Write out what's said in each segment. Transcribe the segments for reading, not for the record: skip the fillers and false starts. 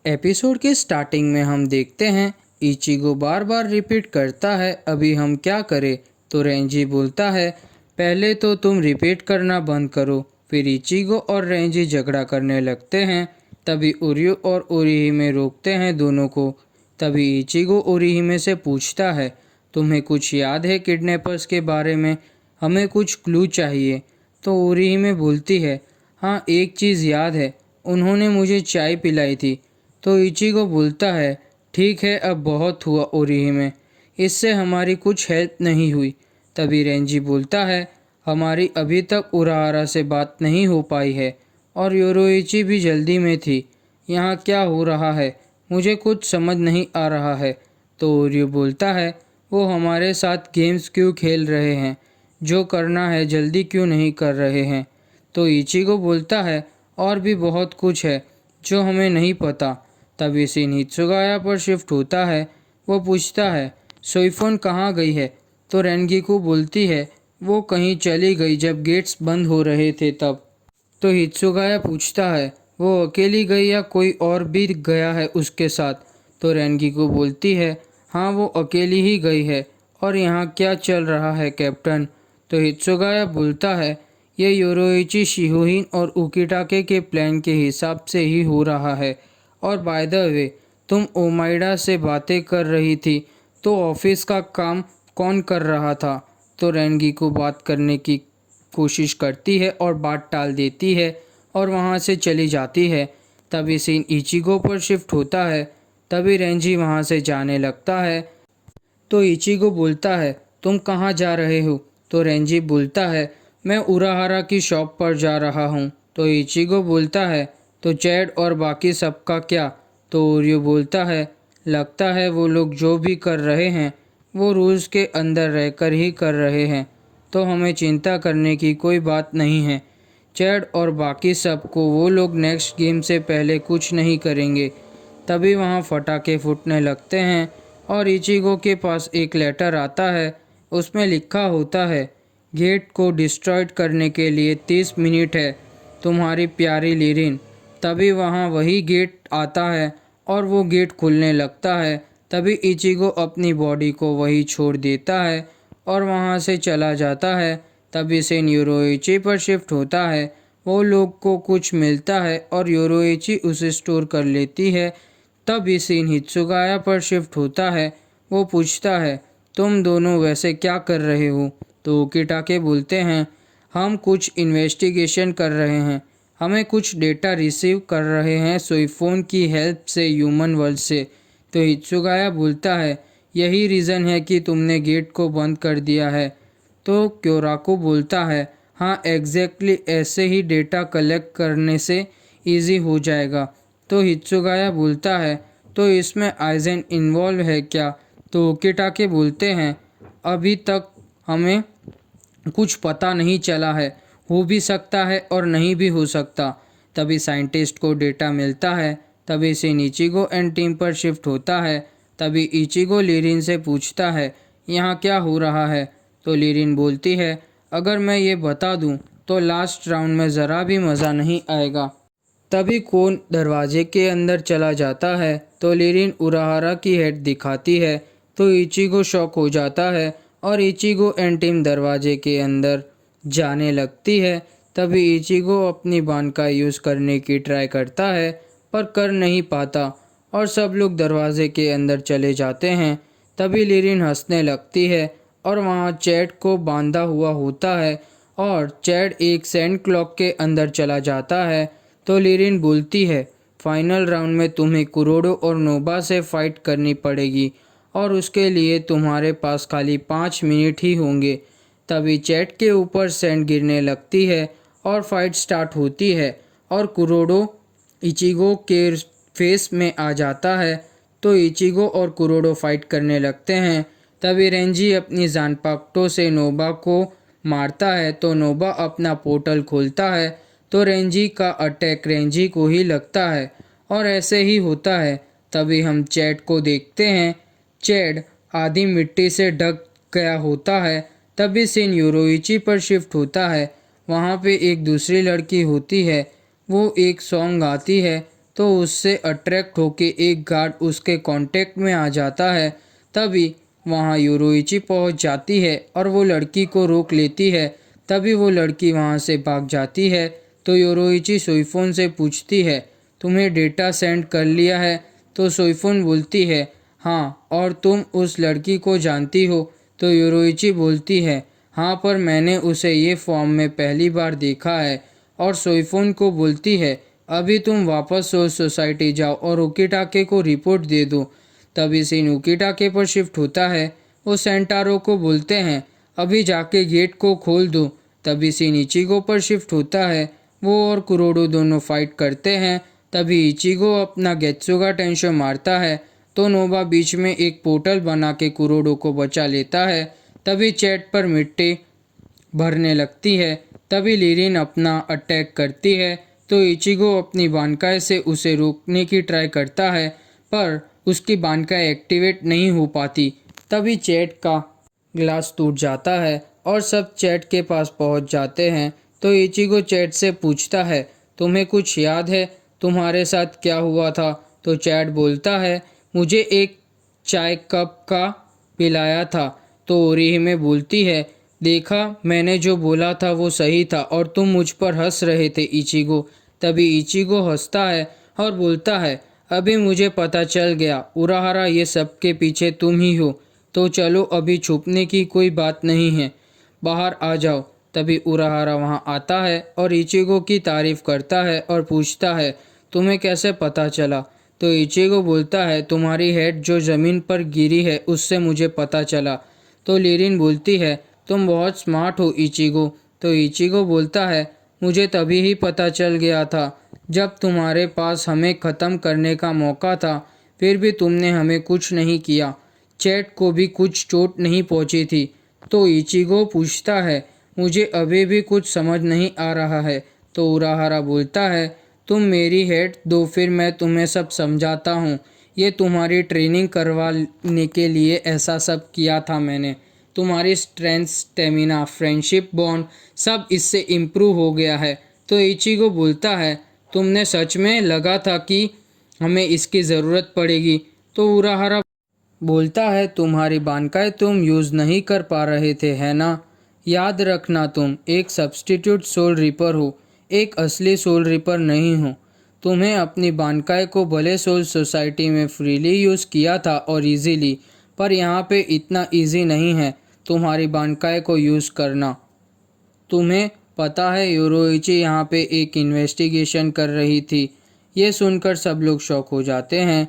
Episode के starting में हम देखते हैं इचिगो बार बार रिपीट करता है अभी हम क्या करें। तो रेंजी बोलता है पहले तो तुम रिपीट करना बंद करो। फिर इचिगो और रेंजी झगड़ा करने लगते हैं। तभी उरियो और ओरिहिमे रोकते हैं दोनों को। तभी इचिगो ओरिहिमे से पूछता है तुम्हें कुछ याद है किडनैपर्स के बारे में, हमें कुछ क्लू चाहिए। तो ओरिहिमे बोलती है हाँ एक चीज़ याद है, उन्होंने मुझे चाय पिलाई थी। तो इचिगो बोलता है ठीक है अब बहुत हुआ ओरिहिमे, इससे हमारी कुछ हेल्प नहीं हुई। तभी रेंजी बोलता है हमारी अभी तक उराहारा से बात नहीं हो पाई है और योरोइची भी जल्दी में थी। यहाँ क्या हो रहा है मुझे कुछ समझ नहीं आ रहा है। तो ओरियो बोलता है वो हमारे साथ गेम्स क्यों खेल रहे हैं, जो करना है जल्दी क्यों नहीं कर रहे हैं। तो इचिगो बोलता है और भी बहुत कुछ है जो हमें नहीं पता। तभी सीन हित्सुगाया पर शिफ्ट होता है। वो पूछता है सोईफोन कहाँ गई है। तो रेनगिकू बोलती है वो कहीं चली गई जब गेट्स बंद हो रहे थे तब। तो हित्सुगाया पूछता है वो अकेली गई या कोई और भी गया है उसके साथ। तो रेनगिकू बोलती है हाँ वो अकेली ही गई है। और यहाँ क्या चल रहा है कैप्टन। तो हित्सुगाया बोलता है ये योरोइची शिहोहिन और उकिटाके के प्लान के हिसाब से ही हो रहा है। और बाय द वे तुम ओमाइडा से बातें कर रही थी तो ऑफिस का काम कौन कर रहा था। तो रेनगी को बात करने की कोशिश करती है और बात टाल देती है और वहाँ से चली जाती है। तभी सीन इचिगो पर शिफ्ट होता है। तभी रेंजी वहाँ से जाने लगता है। तो इचिगो बोलता है तुम कहाँ जा रहे हो। तो रेंजी बोलता है मैं उराहारा की शॉप पर जा रहा हूँ। तो इचिगो बोलता है तो चैड और बाकी सबका क्या। तो ओरियो बोलता है लगता है वो लोग जो भी कर रहे हैं वो रूल्स के अंदर रहकर ही कर रहे हैं, तो हमें चिंता करने की कोई बात नहीं है। चैड और बाकी सबको वो लोग नेक्स्ट गेम से पहले कुछ नहीं करेंगे। तभी वहाँ फटाके फूटने लगते हैं और इचिगो के पास एक लेटर आता है। उसमें लिखा होता है गेट को डिस्ट्रॉयड करने के लिए 30 मिनट है, तुम्हारी प्यारी लिरिन। तभी वहाँ वही गेट आता है और वो गेट खुलने लगता है। तभी इचिगो अपनी बॉडी को वही छोड़ देता है और वहाँ से चला जाता है। तभी से योरोइची पर शिफ्ट होता है। वो लोग को कुछ मिलता है और योरोइची उसे स्टोर कर लेती है। तब सीन हित्सुगाया पर शिफ्ट होता है। वो पूछता है तुम दोनों वैसे क्या कर रहे हो। तो उकिटाके बोलते हैं हम कुछ इन्वेस्टिगेशन कर रहे हैं, हमें कुछ डेटा रिसीव कर रहे हैं सोईफोन की हेल्प से ह्यूमन वर्ल्ड से। तो हित्सुगाया बोलता है यही रीज़न है कि तुमने गेट को बंद कर दिया है। तो क्योराको बोलता है हाँ एग्जैक्टली ऐसे ही डेटा कलेक्ट करने से इजी हो जाएगा। तो हित्सुगाया बोलता है तो इसमें आइजेन इन्वॉल्व है क्या। तो ओकिटाके बोलते हैं अभी तक हमें कुछ पता नहीं चला है, हो भी सकता है और नहीं भी हो सकता। तभी साइंटिस्ट को डेटा मिलता है। तभी से इचिगो एंड टीम पर शिफ्ट होता है। तभी इचिगो लिरिन से पूछता है यहाँ क्या हो रहा है। तो लिरिन बोलती है अगर मैं ये बता दूँ तो लास्ट राउंड में ज़रा भी मज़ा नहीं आएगा। तभी कोन दरवाजे के अंदर चला जाता है। तो लिरिन उराहारा की हेड दिखाती है। तो इचिगो शॉक हो जाता है और इचिगो एंड टीम दरवाजे के अंदर जाने लगती है। तभी इचिगो अपनी बाण का यूज़ करने की ट्राई करता है पर कर नहीं पाता और सब लोग दरवाजे के अंदर चले जाते हैं। तभी लिरिन हंसने लगती है और वहाँ चैड को बांधा हुआ होता है और चैड एक सैंड क्लॉक के अंदर चला जाता है। तो लिरिन बोलती है फाइनल राउंड में तुम्हें कुरोडो और नोबा से फाइट करनी पड़ेगी और उसके लिए तुम्हारे पास खाली 5 मिनट ही होंगे। तभी चैट के ऊपर सैंड गिरने लगती है और फाइट स्टार्ट होती है और कुरोडो इचिगो के फेस में आ जाता है। तो इचिगो और कुरोडो फाइट करने लगते हैं। तभी रेंजी अपनी जानपाक्टो से नोबा को मारता है। तो नोबा अपना पोर्टल खोलता है तो रेंजी का अटैक रेंजी को ही लगता है और ऐसे ही होता है। तभी हम चैड को देखते हैं। चैड आधी मिट्टी से ढक गया होता है। तभी सीन योरोइची पर शिफ्ट होता है। वहाँ पे एक दूसरी लड़की होती है, वो एक सॉन्ग गाती है तो उससे अट्रैक्ट होके एक गार्ड उसके कांटेक्ट में आ जाता है। तभी वहाँ योरोइची पहुँच जाती है और वो लड़की को रोक लेती है। तभी वो लड़की वहाँ से भाग जाती है। तो योरोइची सोईफोन से पूछती है, तुम्हें डेटा सेंड कर लिया है? तो सोईफोन बोलती है, हाँ, और तुम उस लड़की को जानती हो? तो योरोइची बोलती है, हाँ, पर मैंने उसे ये फॉर्म में पहली बार देखा है। और सोईफोन को बोलती है, अभी तुम वापस सोल सोसाइटी जाओ और उकीटाके को रिपोर्ट दे दो। तभी सीन उकीटाके पर शिफ्ट होता है। वो सेंटारो को बोलते हैं, अभी जाके गेट को खोल दो। तभी सीन इचिगो पर शिफ्ट होता है। वो और कुरोडो दोनों फाइट करते हैं। तभी इचिगो अपना गेत्सुगा टेंशो मारता है तो नोबा बीच में एक पोर्टल बना के कुरोडो को बचा लेता है। तभी चैट पर मिट्टी भरने लगती है। तभी लीरिन अपना अटैक करती है तो इचिगो अपनी बानकाई से उसे रोकने की ट्राई करता है, पर उसकी बानकाई एक्टिवेट नहीं हो पाती। तभी चैट का ग्लास टूट जाता है और सब चैट के पास पहुंच जाते हैं। तो इचिगो चैट से पूछता है, तुम्हें कुछ याद है तुम्हारे साथ क्या हुआ था? तो चैट बोलता है, मुझे एक चाय कप का पिलाया था। तो ओरिहिमे बोलती है, देखा, मैंने जो बोला था वो सही था और तुम मुझ पर हंस रहे थे इचिगो। तभी इचिगो हंसता है और बोलता है, अभी मुझे पता चल गया उराहारा, ये सब के पीछे तुम ही हो। तो चलो, अभी छुपने की कोई बात नहीं है, बाहर आ जाओ। तभी उराहारा वहाँ आता है और इचिगो की तारीफ करता है और पूछता है, तुम्हें कैसे पता चला? तो इचिगो बोलता है, तुम्हारी हेड जो ज़मीन पर गिरी है उससे मुझे पता चला। तो लीरिन बोलती है, तुम बहुत स्मार्ट हो इचिगो। तो इचिगो बोलता है, मुझे तभी ही पता चल गया था जब तुम्हारे पास हमें ख़त्म करने का मौका था, फिर भी तुमने हमें कुछ नहीं किया। चैट को भी कुछ चोट नहीं पहुंची थी। तो इचिगो पूछता है, मुझे अभी भी कुछ समझ नहीं आ रहा है। तो उराहारा बोलता है, तुम मेरी हेड दो, फिर मैं तुम्हें सब समझाता हूँ। ये तुम्हारी ट्रेनिंग करवाने के लिए ऐसा सब किया था मैंने। तुम्हारी स्ट्रेंथ, स्टेमिना, फ्रेंडशिप बॉन्ड सब इससे इम्प्रूव हो गया है। तो इचिगो बोलता है, तुमने सच में लगा था कि हमें इसकी ज़रूरत पड़ेगी? तो उराहारा बोलता है, तुम्हारी बानकाई तुम यूज़ नहीं कर पा रहे थे, है ना? याद रखना, तुम एक सब्स्टिट्यूट सोल रिपर हो, एक असली सोल रिपर नहीं हो। तुम्हें अपनी बानकाई को भले सोल सोसाइटी में फ्रीली यूज़ किया था और इजीली, पर यहाँ पे इतना इजी नहीं है तुम्हारी बानकाई को यूज़ करना। तुम्हें पता है योरोइची यहाँ पे एक इन्वेस्टिगेशन कर रही थी। ये सुनकर सब लोग शॉक हो जाते हैं।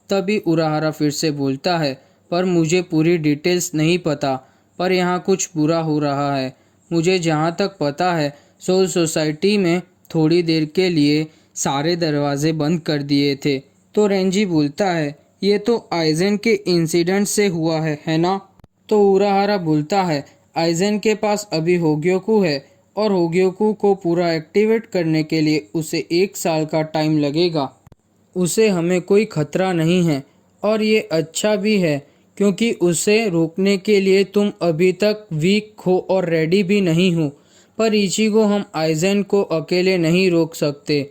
तभी उराहारा फिर से बोलता है, पर मुझे पूरी डिटेल्स नहीं पता, पर यहाँ कुछ बुरा हो रहा है। मुझे जहाँ तक पता है सोल सोसाइटी में थोड़ी देर के लिए सारे दरवाजे बंद कर दिए थे। तो रेंजी बोलता है, ये तो आइजेन के इंसिडेंट से हुआ है ना? तो उराहारा बोलता है, आइजेन के पास अभी होग्योकू है और होग्योकू को पूरा एक्टिवेट करने के लिए उसे 1 साल का टाइम लगेगा। उसे हमें कोई खतरा नहीं है और ये अच्छा भी है, क्योंकि उसे रोकने के लिए तुम अभी तक वीक हो और रेडी भी नहीं हो। पर इचिगो, हम आइजेन को अकेले नहीं रोक सकते,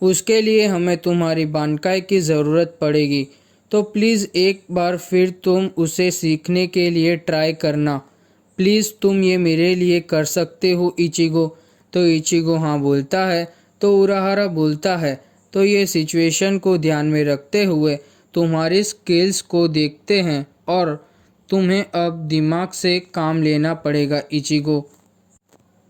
उसके लिए हमें तुम्हारी बानकाई की ज़रूरत पड़ेगी। तो प्लीज़ एक बार फिर तुम उसे सीखने के लिए ट्राई करना। प्लीज़ तुम ये मेरे लिए कर सकते हो इचिगो? तो इचिगो हाँ बोलता है। तो उराहारा बोलता है, तो ये सिचुएशन को ध्यान में रखते हुए तुम्हारी स्किल्स को देखते हैं और तुम्हें अब दिमाग से काम लेना पड़ेगा इचिगो।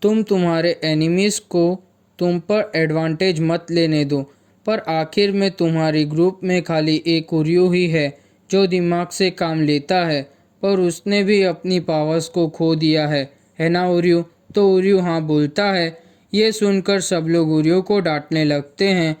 तुम तुम्हारे एनिमीज़ को तुम पर एडवांटेज मत लेने दो, पर आखिर में तुम्हारी ग्रुप में खाली एक उर्यू ही है जो दिमाग से काम लेता है, पर उसने भी अपनी पावर्स को खो दिया है ना उर्यू? तो उर्यू हाँ बोलता है। ये सुनकर सब लोग उर्यू को डांटने लगते हैं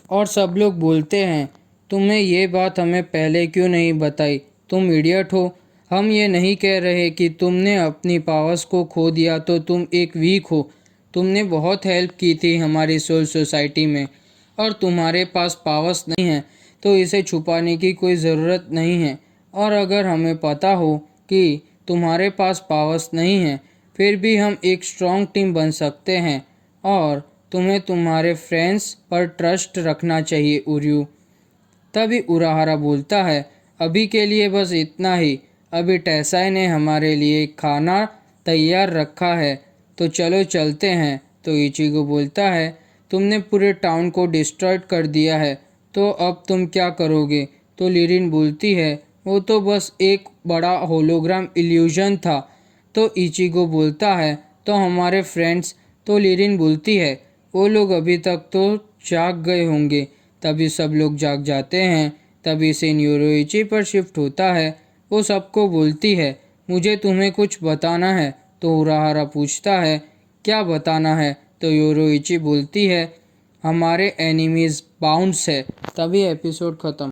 और सब लोग बोलते हैं, तुम्हें ये बात हमें पहले क्यों नहीं बताई? तुम इडियट हो। हम ये नहीं कह रहे कि तुमने अपनी पावर्स को खो दिया तो तुम एक वीक हो। तुमने बहुत हेल्प की थी हमारी सोल सोसाइटी में और तुम्हारे पास पावर्स नहीं हैं, तो इसे छुपाने की कोई ज़रूरत नहीं है। और अगर हमें पता हो कि तुम्हारे पास पावर्स नहीं हैं, फिर भी हम एक स्ट्रॉन्ग टीम बन सकते हैं और तुम्हें तुम्हारे फ्रेंड्स पर ट्रस्ट रखना चाहिए उर्यू। तभी उराहारा बोलता है, अभी के लिए बस इतना ही। अभी टेसाई ने हमारे लिए खाना तैयार रखा है, तो चलो चलते हैं। तो इचिगो बोलता है, तुमने पूरे टाउन को डिस्ट्रॉय कर दिया है, तो अब तुम क्या करोगे? तो लिरिन बोलती है, वो तो बस एक बड़ा होलोग्राम इल्यूजन था। तो इचिगो बोलता है, तो हमारे फ्रेंड्स? तो लिरिन बोलती है, वो लोग अभी तक तो जाग गए होंगे। तभी सब लोग जाग जाते हैं। तभी से योरोइची पर शिफ्ट होता है। वो सबको बोलती है, मुझे तुम्हें कुछ बताना है। तो उराहारा पूछता है, क्या बताना है? तो योरोइची बोलती है, हमारे एनिमीज बाउंस है। तभी एपिसोड खत्म।